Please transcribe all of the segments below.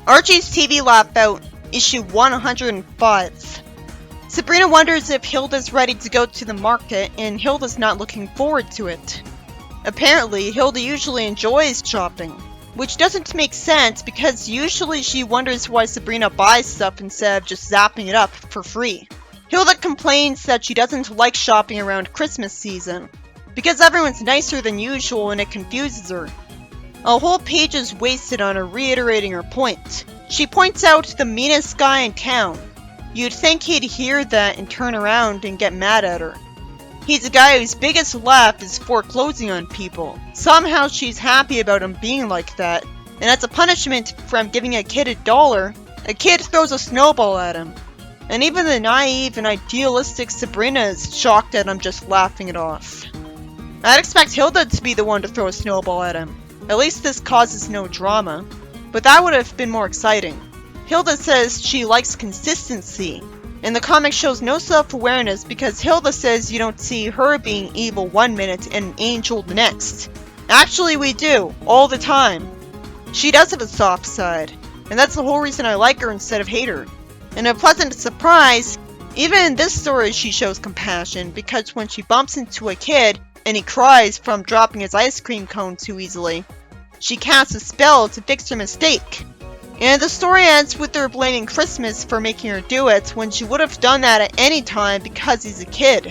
Archie's TV Lap Out, issue 105. Sabrina wonders if Hilda's ready to go to the market, and Hilda's not looking forward to it. Apparently, Hilda usually enjoys shopping, which doesn't make sense because usually she wonders why Sabrina buys stuff instead of just zapping it up for free. Hilda complains that she doesn't like shopping around Christmas season, because everyone's nicer than usual and it confuses her. A whole page is wasted on her reiterating her point. She points out the meanest guy in town. You'd think he'd hear that and turn around and get mad at her. He's a guy whose biggest laugh is foreclosing on people. Somehow she's happy about him being like that, and as a punishment from giving a kid $1, a kid throws a snowball at him. And even the naive and idealistic Sabrina is shocked at him just laughing it off. I'd expect Hilda to be the one to throw a snowball at him. At least this causes no drama, but that would have been more exciting. Hilda says she likes consistency, and the comic shows no self-awareness because Hilda says you don't see her being evil one minute and an angel the next. Actually, we do, all the time. She does have a soft side, and that's the whole reason I like her instead of hate her. And a pleasant surprise, even in this story she shows compassion, because when she bumps into a kid and he cries from dropping his ice cream cone too easily, she casts a spell to fix her mistake. And the story ends with her blaming Christmas for making her do it when she would have done that at any time because he's a kid.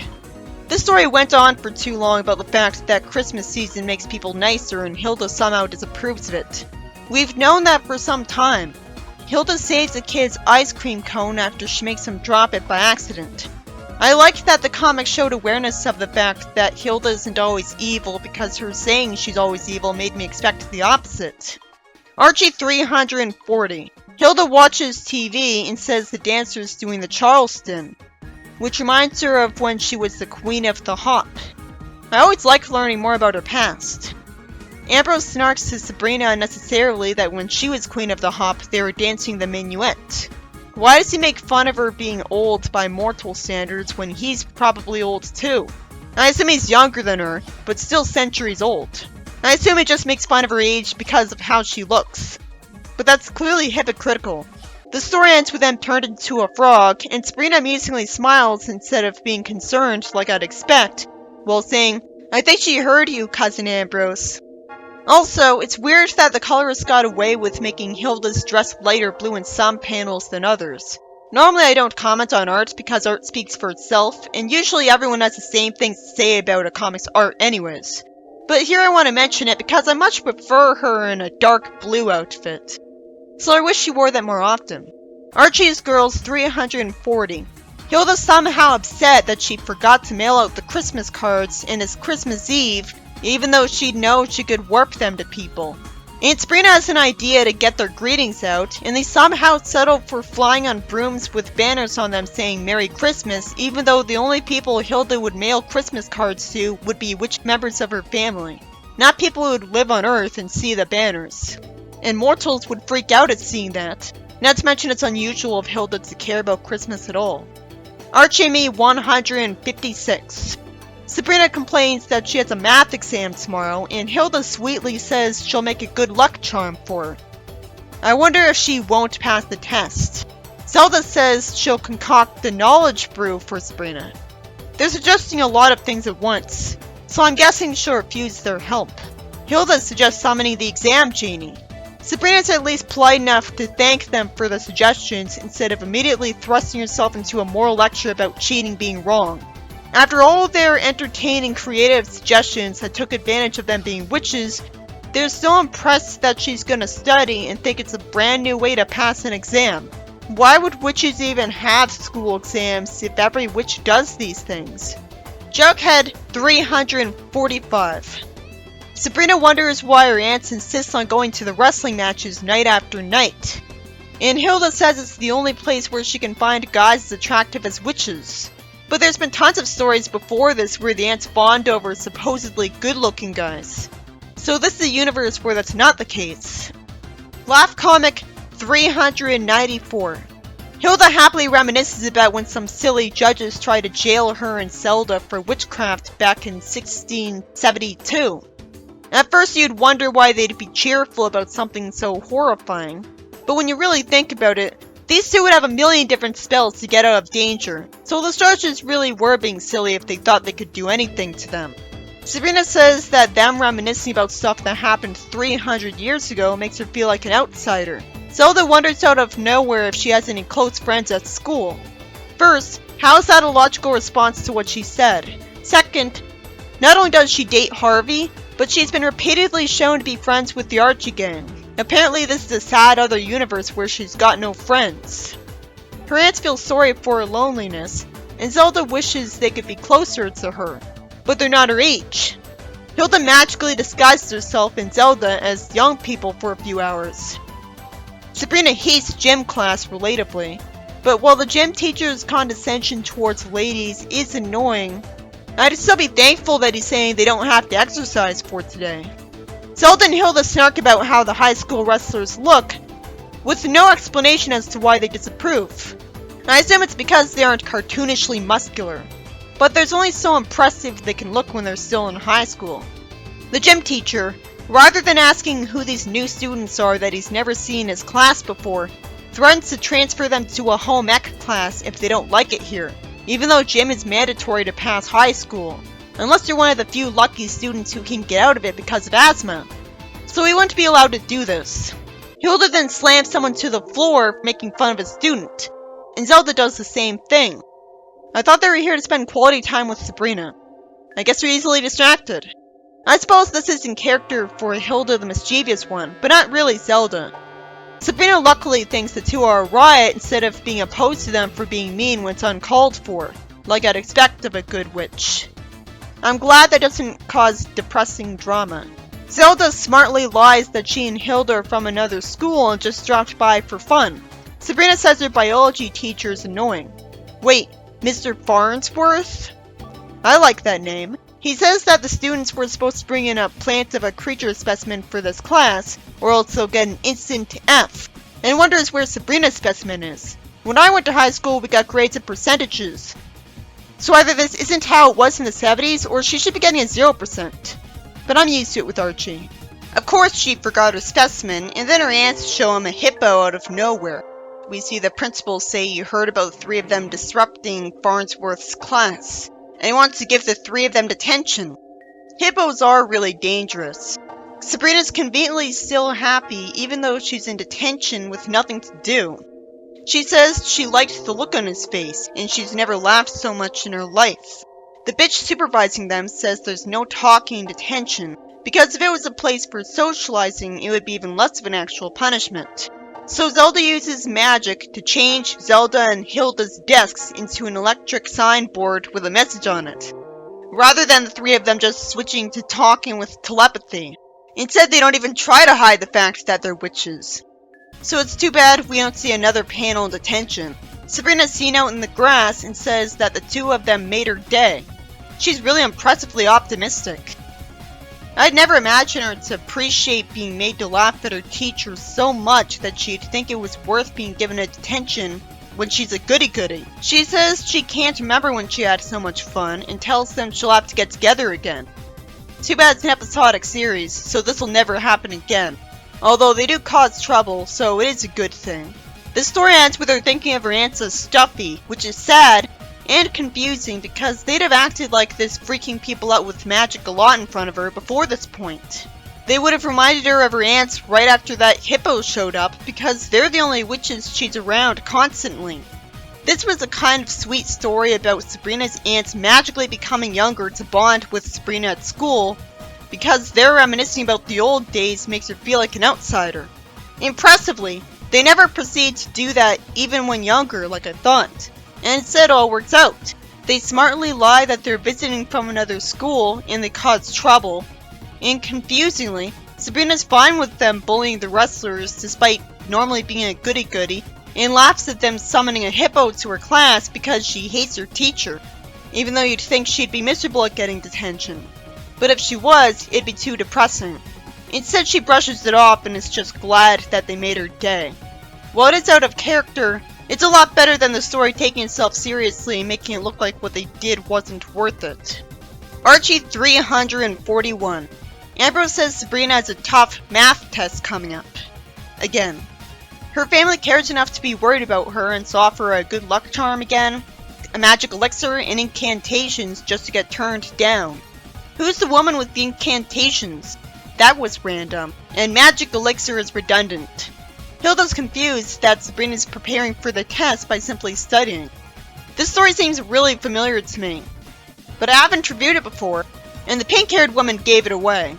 This story went on for too long about the fact that Christmas season makes people nicer and Hilda somehow disapproves of it. We've known that for some time. Hilda saves a kid's ice cream cone after she makes him drop it by accident. I liked that the comic showed awareness of the fact that Hilda isn't always evil because her saying she's always evil made me expect the opposite. Archie 340. Hilda watches TV and says the dancer's doing the Charleston, which reminds her of when she was the queen of the hop. I always like learning more about her past. Ambrose snarks to Sabrina unnecessarily that when she was queen of the hop, they were dancing the minuet. Why does he make fun of her being old by mortal standards when he's probably old too? I assume he's younger than her, but still centuries old. I assume he just makes fun of her age because of how she looks. But that's clearly hypocritical. The story ends with them turned into a frog, and Sabrina amusingly smiles instead of being concerned like I'd expect, while saying, "I think she heard you, Cousin Ambrose." Also, it's weird that the colorist got away with making Hilda's dress lighter blue in some panels than others. Normally I don't comment on art because art speaks for itself, and usually everyone has the same things to say about a comic's art anyways. But here I want to mention it because I much prefer her in a dark blue outfit. So I wish she wore that more often. Archie's Girls 340. Hilda's somehow upset that she forgot to mail out the Christmas cards and it's Christmas Eve, even though she'd know she could warp them to people. And Sabrina has an idea to get their greetings out, and they somehow settle for flying on brooms with banners on them saying Merry Christmas, even though the only people Hilda would mail Christmas cards to would be which members of her family, not people who would live on Earth and see the banners. And mortals would freak out at seeing that, not to mention it's unusual of Hilda to care about Christmas at all. Archie Me 156. Sabrina complains that she has a math exam tomorrow, and Hilda sweetly says she'll make a good luck charm for her. I wonder if she won't pass the test. Zelda says she'll concoct the knowledge brew for Sabrina. They're suggesting a lot of things at once, so I'm guessing she'll refuse their help. Hilda suggests summoning the exam genie. Sabrina's at least polite enough to thank them for the suggestions instead of immediately thrusting herself into a moral lecture about cheating being wrong. After all their entertaining creative suggestions that took advantage of them being witches, they're still impressed that she's gonna study and think it's a brand new way to pass an exam. Why would witches even have school exams if every witch does these things? Jughead 345. Sabrina wonders why her aunts insist on going to the wrestling matches night after night. And Hilda says it's the only place where she can find guys as attractive as witches. But there's been tons of stories before this where the aunts bond over supposedly good-looking guys. So this is a universe where that's not the case. Laugh Comic 394. Hilda happily reminisces about when some silly judges tried to jail her and Zelda for witchcraft back in 1672. At first you'd wonder why they'd be cheerful about something so horrifying. But when you really think about it, these two would have a million different spells to get out of danger, so the soldiers really were being silly if they thought they could do anything to them. Sabrina says that them reminiscing about stuff that happened 300 years ago makes her feel like an outsider. Zelda wonders out of nowhere if she has any close friends at school. First, how is that a logical response to what she said? Second, not only does she date Harvey, but she's been repeatedly shown to be friends with the Archie gang. Apparently this is a sad other universe where she's got no friends. Her aunts feel sorry for her loneliness, and Zelda wishes they could be closer to her, but they're not her age. Hilda magically disguises herself and Zelda as young people for a few hours. Sabrina hates gym class relatably, but while the gym teacher's condescension towards ladies is annoying, I'd still be thankful that he's saying they don't have to exercise for today. Zelda and Hilda snark about how the high school wrestlers look, with no explanation as to why they disapprove. I assume it's because they aren't cartoonishly muscular, but there's only so impressive they can look when they're still in high school. The gym teacher, rather than asking who these new students are that he's never seen in his class before, threatens to transfer them to a home ec class if they don't like it here, even though gym is mandatory to pass high school, unless you're one of the few lucky students who can get out of it because of asthma. So he wouldn't be allowed to do this. Hilda then slams someone to the floor, making fun of a student, and Zelda does the same thing. I thought they were here to spend quality time with Sabrina. I guess they're easily distracted. I suppose this is in character for Hilda the mischievous one, but not really Zelda. Sabrina luckily thinks the two are a riot instead of being opposed to them for being mean when it's uncalled for, like I'd expect of a good witch. I'm glad that doesn't cause depressing drama. Zelda smartly lies that she and Hilda are from another school and just dropped by for fun. Sabrina says her biology teacher is annoying. Wait, Mr. Farnsworth? I like that name. He says that the students were supposed to bring in a plant of a creature specimen for this class, or else they'll get an instant F, and wonders where Sabrina's specimen is. When I went to high school, we got grades and percentages. So either this isn't how it was in the 70s, or she should be getting a 0%. But I'm used to it with Archie. Of course she forgot her specimen, and then her aunts show him a hippo out of nowhere. We see the principal say he heard about 3 of them disrupting Farnsworth's class, and he wants to give the 3 of them detention. Hippos are really dangerous. Sabrina's conveniently still happy even though she's in detention with nothing to do. She says she liked the look on his face, and she's never laughed so much in her life. The bitch supervising them says there's no talking in detention, because if it was a place for socializing, it would be even less of an actual punishment. So Zelda uses magic to change Zelda and Hilda's desks into an electric signboard with a message on it, rather than the 3 of them just switching to talking with telepathy. Instead, they don't even try to hide the fact that they're witches. So it's too bad we don't see another panel in detention. Sabrina's seen out in the grass and says that the 2 of them made her day. She's really impressively optimistic. I'd never imagine her to appreciate being made to laugh at her teacher so much that she'd think it was worth being given a detention when she's a goody-goody. She says she can't remember when she had so much fun and tells them she'll have to get together again. Too bad it's an episodic series, so this will never happen again. Although they do cause trouble, so it is a good thing. The story ends with her thinking of her aunts as stuffy, which is sad and confusing because they'd have acted like this freaking people out with magic a lot in front of her before this point. They would have reminded her of her aunts right after that hippo showed up because they're the only witches she's around constantly. This was a kind of sweet story about Sabrina's aunts magically becoming younger to bond with Sabrina at school because their reminiscing about the old days makes her feel like an outsider. Impressively, they never proceed to do that even when younger like I thought. And instead it all works out. They smartly lie that they're visiting from another school and they cause trouble. And confusingly, Sabrina's fine with them bullying the wrestlers despite normally being a goody-goody, and laughs at them summoning a hippo to her class because she hates her teacher, even though you'd think she'd be miserable at getting detention. But if she was, it'd be too depressing. Instead she brushes it off and is just glad that they made her day. While it is out of character, it's a lot better than the story taking itself seriously and making it look like what they did wasn't worth it. Archie 341. Ambrose says Sabrina has a tough math test coming up. Again. Her family cares enough to be worried about her and so offer a good luck charm again, a magic elixir, and incantations just to get turned down. Who's the woman with the incantations? That was random, and magic elixir is redundant. Hilda's confused that Sabrina's preparing for the test by simply studying. This story seems really familiar to me, but I haven't reviewed it before, and the pink-haired woman gave it away.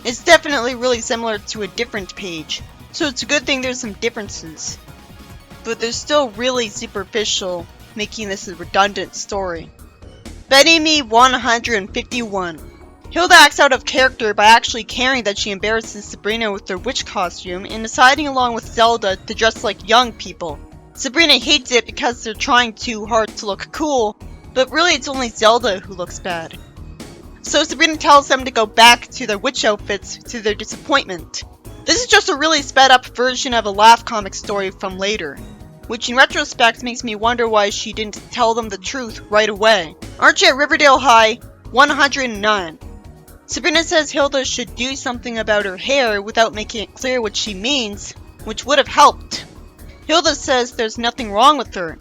It's definitely really similar to a different page, so it's a good thing there's some differences. But they're still really superficial, making this a redundant story. Betty Me 151. Hilda acts out of character by actually caring that she embarrasses Sabrina with her witch costume and deciding along with Zelda to dress like young people. Sabrina hates it because they're trying too hard to look cool, but really it's only Zelda who looks bad. So Sabrina tells them to go back to their witch outfits to their disappointment. This is just a really sped up version of a laugh comic story from later, which in retrospect makes me wonder why she didn't tell them the truth right away. Archie at Riverdale High 109. Sabrina says Hilda should do something about her hair without making it clear what she means, which would have helped. Hilda says there's nothing wrong with her,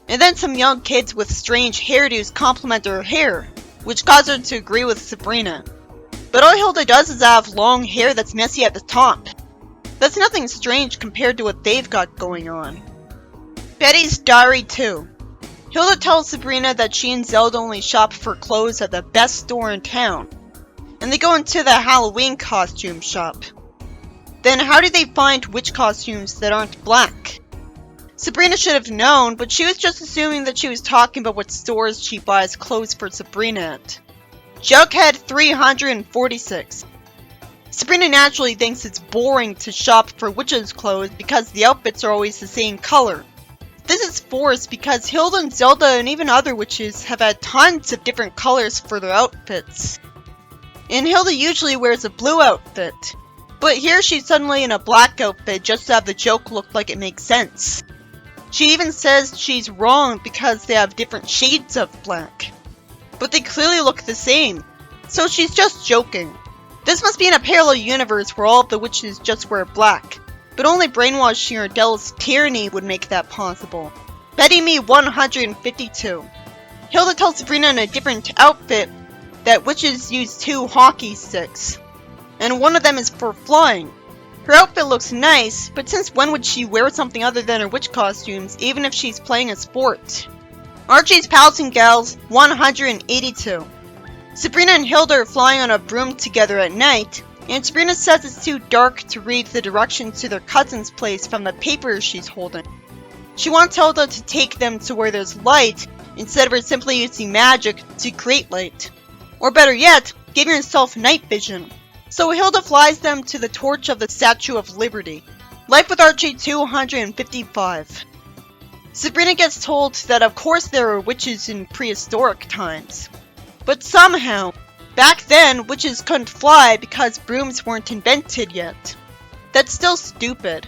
and then some young kids with strange hairdos compliment her hair, which caused her to agree with Sabrina. But all Hilda does is have long hair that's messy at the top. That's nothing strange compared to what they've got going on. Betty's Diary 2. Hilda tells Sabrina that she and Zelda only shop for clothes at the best store in town, and they go into the Halloween costume shop. Then how do they find witch costumes that aren't black? Sabrina should have known, but she was just assuming that she was talking about what stores she buys clothes for Sabrina at. Jughead 346. Sabrina naturally thinks it's boring to shop for witches' clothes because the outfits are always the same color. This is forced because Hilda and Zelda and even other witches have had tons of different colors for their outfits. And Hilda usually wears a blue outfit, but here she's suddenly in a black outfit just to have the joke look like it makes sense. She even says she's wrong because they have different shades of black, but they clearly look the same, so she's just joking. This must be in a parallel universe where all of the witches just wear black, but only brainwashing or Della's tyranny would make that possible. Betty Me 152. Hilda tells Sabrina in a different outfit that witches use 2 hockey sticks, and one of them is for flying. Her outfit looks nice, but since when would she wear something other than her witch costumes, even if she's playing a sport? Archie's Pals and Gals 182. Sabrina and Hilda are flying on a broom together at night, and Sabrina says it's too dark to read the directions to their cousin's place from the paper she's holding. She wants Hilda to take them to where there's light, instead of her simply using magic to create light. Or better yet, giving herself night vision. So Hilda flies them to the torch of the Statue of Liberty. Life with Archie 255. Sabrina gets told that of course there were witches in prehistoric times. But somehow, back then witches couldn't fly because brooms weren't invented yet. That's still stupid.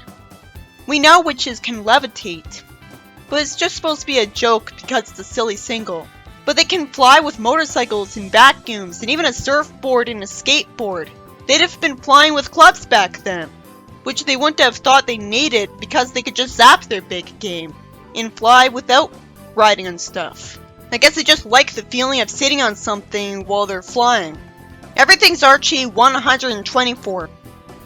We know witches can levitate, but it's just supposed to be a joke because it's a silly single. But they can fly with motorcycles and vacuums and even a surfboard and a skateboard. They'd have been flying with clubs back then, which they wouldn't have thought they needed because they could just zap their big game and fly without riding on stuff. I guess they just like the feeling of sitting on something while they're flying. Everything's Archie 124.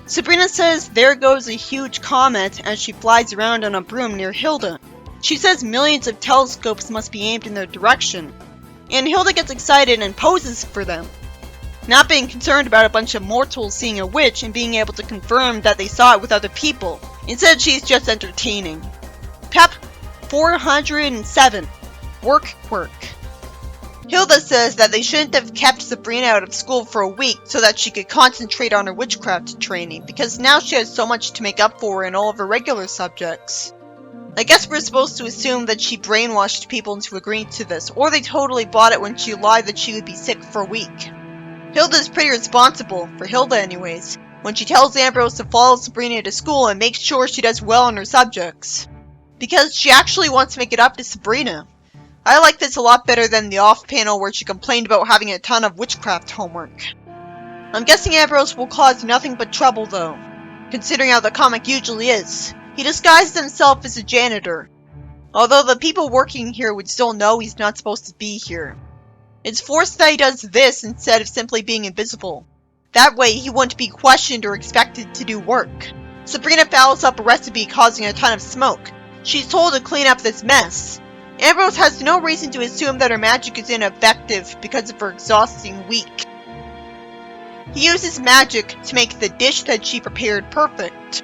Sabrina says there goes a huge comet as she flies around on a broom near Hilda. She says millions of telescopes must be aimed in their direction, and Hilda gets excited and poses for them, not being concerned about a bunch of mortals seeing a witch and being able to confirm that they saw it with other people. Instead, she's just entertaining. Pep 407. Work. Hilda says that they shouldn't have kept Sabrina out of school for a week so that she could concentrate on her witchcraft training, because now she has so much to make up for in all of her regular subjects. I guess we're supposed to assume that she brainwashed people into agreeing to this, or they totally bought it when she lied that she would be sick for a week. Hilda's pretty responsible, for Hilda anyways, when she tells Ambrose to follow Sabrina to school and make sure she does well in her subjects, because she actually wants to make it up to Sabrina. I like this a lot better than the off panel where she complained about having a ton of witchcraft homework. I'm guessing Ambrose will cause nothing but trouble though, considering how the comic usually is. He disguised himself as a janitor, although the people working here would still know he's not supposed to be here. It's forced that he does this instead of simply being invisible. That way he wouldn't be questioned or expected to do work. Sabrina fouls up a recipe causing a ton of smoke. She's told to clean up this mess. Ambrose has no reason to assume that her magic is ineffective because of her exhausting week. He uses magic to make the dish that she prepared perfect.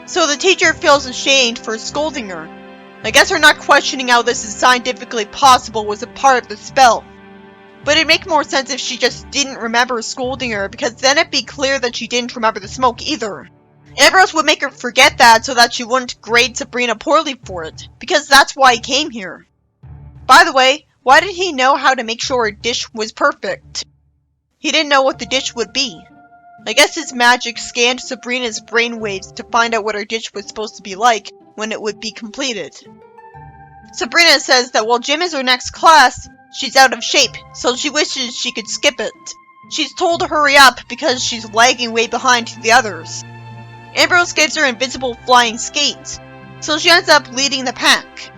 So the teacher feels ashamed for scolding her. I guess her not questioning how this is scientifically possible was a part of the spell. But it'd make more sense if she just didn't remember scolding her, because then it'd be clear that she didn't remember the smoke either. Ambrose would make her forget that so that she wouldn't grade Sabrina poorly for it, because that's why he came here. By the way, why did he know how to make sure her dish was perfect? He didn't know what the dish would be. I guess his magic scanned Sabrina's brainwaves to find out what her dish was supposed to be like when it would be completed. Sabrina says that while gym is her next class, she's out of shape, so she wishes she could skip it. She's told to hurry up because she's lagging way behind the others. Ambrose gives her invisible flying skates, so she ends up leading the pack.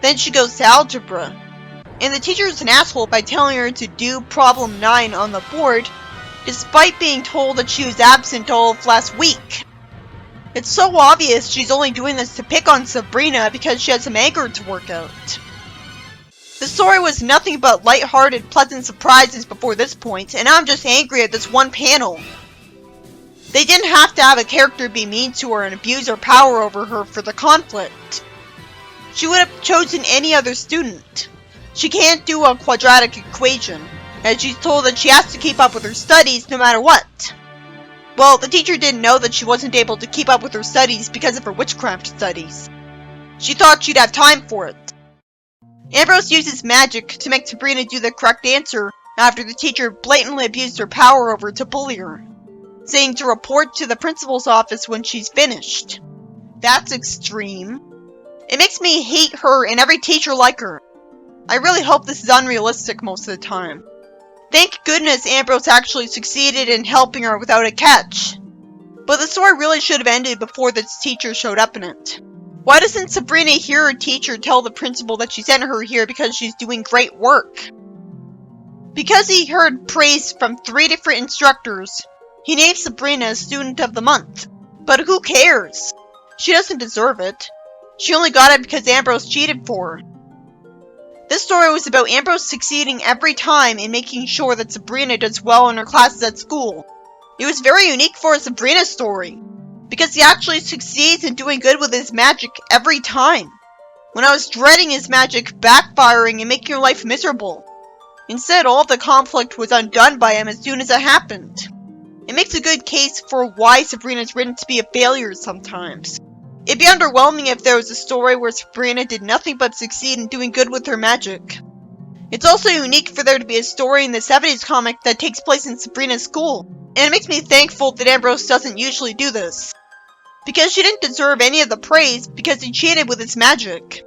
Then she goes to algebra, and the teacher's an asshole by telling her to do problem 9 on the board, despite being told that she was absent all of last week. It's so obvious she's only doing this to pick on Sabrina because she has some anger to work out. The story was nothing but light-hearted, pleasant surprises before this point, and I'm just angry at this one panel. They didn't have to have a character be mean to her and abuse her power over her for the conflict. She would have chosen any other student. She can't do a quadratic equation, as she's told that she has to keep up with her studies no matter what. Well, the teacher didn't know that she wasn't able to keep up with her studies because of her witchcraft studies. She thought she'd have time for it. Ambrose uses magic to make Sabrina do the correct answer after the teacher blatantly abused her power over to bully her, saying to report to the principal's office when she's finished. That's extreme. It makes me hate her and every teacher like her. I really hope this is unrealistic most of the time. Thank goodness Ambrose actually succeeded in helping her without a catch. But the story really should have ended before this teacher showed up in it. Why doesn't Sabrina hear her teacher tell the principal that she sent her here because she's doing great work? Because he heard praise from 3 different instructors, he named Sabrina Student of the Month. But who cares? She doesn't deserve it. She only got it because Ambrose cheated for her. This story was about Ambrose succeeding every time in making sure that Sabrina does well in her classes at school. It was very unique for a Sabrina story, because he actually succeeds in doing good with his magic every time, when I was dreading his magic backfiring and making her life miserable. Instead, all of the conflict was undone by him as soon as it happened. It makes a good case for why Sabrina's written to be a failure sometimes. It'd be underwhelming if there was a story where Sabrina did nothing but succeed in doing good with her magic. It's also unique for there to be a story in the 70s comic that takes place in Sabrina's school, and it makes me thankful that Ambrose doesn't usually do this. Because she didn't deserve any of the praise because he cheated with his magic.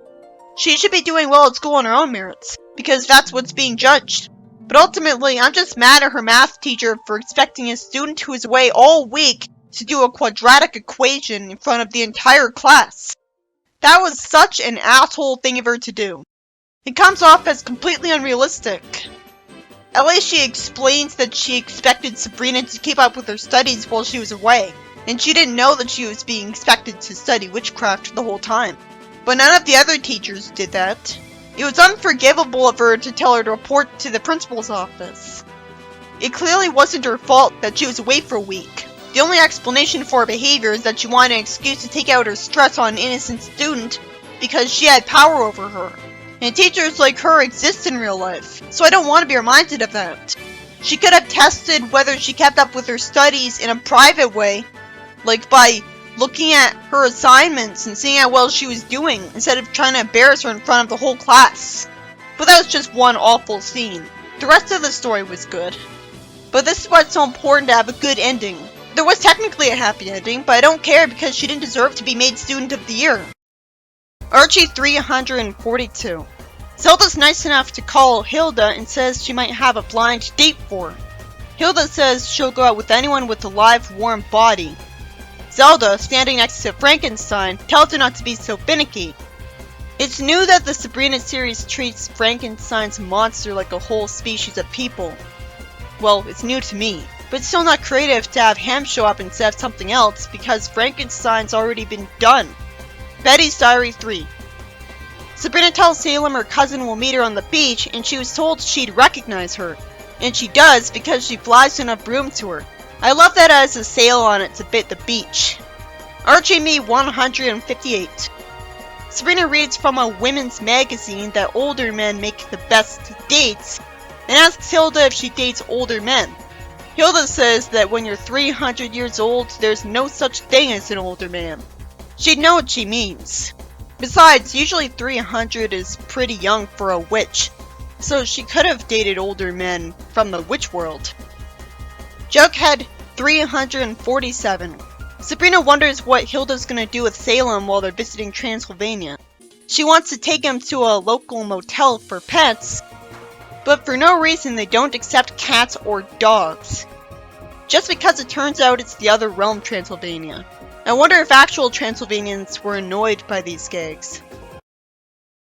She should be doing well at school on her own merits, because that's what's being judged. But ultimately, I'm just mad at her math teacher for expecting a student who is away all week to do a quadratic equation in front of the entire class. That was such an asshole thing of her to do. It comes off as completely unrealistic. At least she explains that she expected Sabrina to keep up with her studies while she was away, and she didn't know that she was being expected to study witchcraft the whole time. But none of the other teachers did that. It was unforgivable of her to tell her to report to the principal's office. It clearly wasn't her fault that she was away for a week. The only explanation for her behavior is that she wanted an excuse to take out her stress on an innocent student because she had power over her. And teachers like her exist in real life, so I don't want to be reminded of that. She could have tested whether she kept up with her studies in a private way, like by looking at her assignments and seeing how well she was doing, instead of trying to embarrass her in front of the whole class. But that was just one awful scene. The rest of the story was good. But this is why it's so important to have a good ending. There was technically a happy ending, but I don't care because she didn't deserve to be made Student of the Year. Archie 342. Zelda's nice enough to call Hilda and says she might have a blind date for her. Hilda says she'll go out with anyone with a live, warm body. Zelda, standing next to Frankenstein, tells her not to be so finicky. It's new that the Sabrina series treats Frankenstein's monster like a whole species of people. Well, it's new to me, but it's still not creative to have him show up instead of something else because Frankenstein's already been done. Betty's Diary 3. Sabrina tells Salem her cousin will meet her on the beach and she was told she'd recognize her. And she does because she flies in a broom to her. I love that it has a sail on it to bit the beach. Archie Me 158. Sabrina reads from a women's magazine that older men make the best dates and asks Hilda if she dates older men. Hilda says that when you're 300 years old, there's no such thing as an older man. She'd know what she means. Besides, usually 300 is pretty young for a witch, so she could have dated older men from the witch world. Jughead 347. Sabrina wonders what Hilda's gonna do with Salem while they're visiting Transylvania. She wants to take him to a local motel for pets, but for no reason they don't accept cats or dogs. Just because it turns out it's the other realm Transylvania. I wonder if actual Transylvanians were annoyed by these gags.